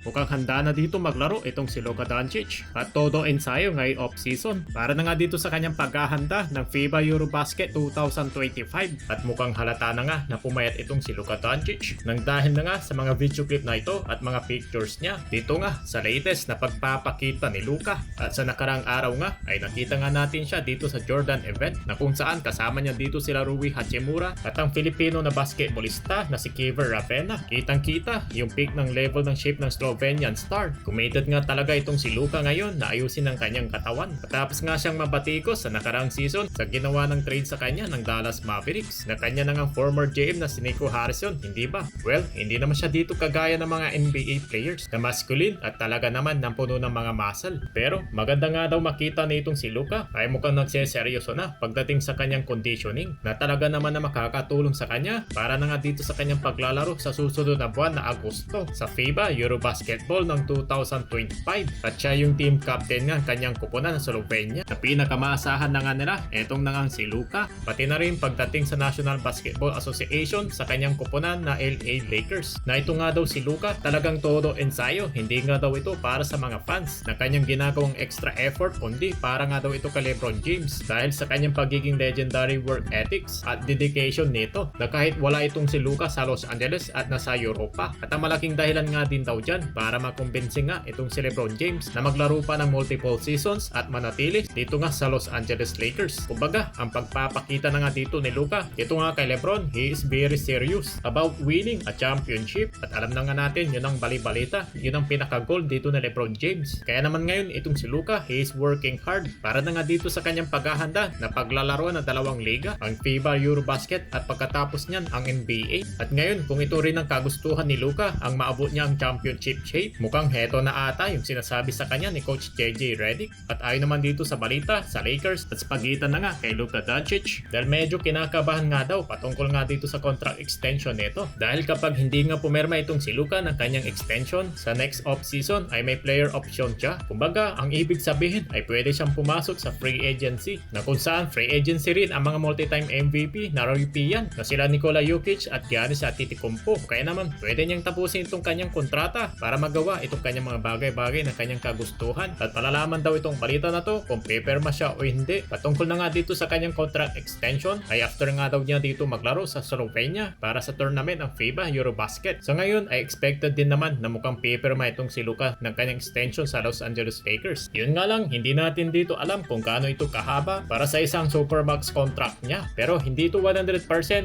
mukhang handa na dito maglaro itong si Luka Doncic at todo ensayo ngayong off-season para na nga dito sa kanyang paghahanda ng FIBA Eurobasket 2025 at mukhang halata na nga na pumayat itong si Luka Doncic nang dahil na nga sa mga video clip na ito at mga pictures niya dito nga sa latest na pagpapakita ni Luka. At sa nakarang araw nga ay nakita nga natin siya dito sa Jordan event na kung saan kasama niya dito sila Rui Hachimura at ang Filipino na basketballista na si Kiver Ravena. Kitang kita yung peak ng level ng shape ng Slovenian star. Committed nga talaga itong si Luka ngayon na ayusin ang kanyang katawan. Patapos nga siyang mabatikos sa nakarang season sa ginawa ng trade sa kanya ng Dallas Mavericks na kanya na nga former GM na si Nico Harrison, hindi ba? Well, hindi naman siya dito kagaya ng mga NBA players na masculine at talaga naman ng puno ng mga muscle. Pero maganda nga daw makita na itong si Luka ay mukhang nagseseryoso na pagdating sa kanyang conditioning na talaga naman na makakatulong sa kanya para na nga dito sa kanyang paglalaro sa susunod na buwan na Agosto sa FIBA Eurobasketball ng 2025 at siya yung team captain nga kanyang kupunan sa Slovenia na pinakamaasahan na nga nila etong na nga si Luka pati na rin pagdating sa National Basketball Association sa kanyang kupunan na LA Lakers na ito nga daw si Luka talagang todo ensayo, hindi nga daw ito para sa mga fans na kanyang ginagawang extra effort kundi para nga daw ito kay LeBron James dahil sa kanyang pagiging legendary work ethics at dedication nito na kahit wala itong si Luka sa Los Angeles at nasa Europa at ang malaking dahilan nga din daw dyan para makumbinsi nga itong si LeBron James na maglaro pa ng multiple seasons at manatili dito nga sa Los Angeles Lakers. Kumbaga, ang pagpapakita na nga dito ni Luka, ito nga kay LeBron, he is very serious about winning a championship at alam na nga natin yun ang bali-balita, yun ang pinaka-goal dito ni LeBron James. Kaya naman ngayon itong si Luka, he is working hard para na nga dito sa kanyang paghahanda na paglalaro ng dalawang liga, ang FIBA Eurobasket at pagkatapos niyan ang NBA. At ngayon kung ito rin ang kagustuhan ni Luka, ang maabot niya ang championship shape, mukhang heto na ata yung sinasabi sa kanya ni Coach JJ Redick. At ayon naman dito sa balita sa Lakers at sa pagitan na nga kay Luka Doncic dahil medyo kinakabahan nga daw patungkol nga dito sa contract extension nito dahil kapag hindi nga pumirma itong si Luka ng kanyang extension sa next off-season ay may player option siya. Kumbaga ang ibig sabihin ay pwede siyang pumasok sa free agency na kung saan free agency rin ang mga multi-time MVP na European na sila Nikola Jokic at Giannis Antetokounmpo. Kaya naman pwede niyang tapusin itong kanyang kontrata para magawa itong kanyang mga bagay-bagay na kanyang kagustuhan at malalaman daw itong balita na to kung pipirma siya o hindi. Patungkol na nga dito sa kanyang contract extension ay after nga daw niya dito maglaro sa Slovenia para sa tournament ng FIBA Eurobasket. So ngayon ay expected din naman na mukhang pipirma itong si Luka ng kanyang extension sa Los Angeles Lakers. Yun nga lang, hindi natin dito alam kung gaano ito kahaba para sa isang supermax contract niya. Pero hindi ito 100%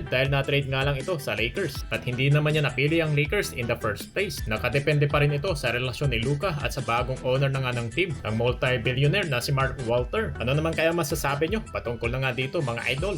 dahil na-trade nga lang ito sa Lakers at hindi naman niya napili ang Lakers in the first place. Nakadepende pa rin ito sa relasyon ni Luka at sa bagong owner na nga ng team, ang multi-billionaire na si Mark Walter. Ano naman kaya masasabi nyo patungkol na nga dito mga idol?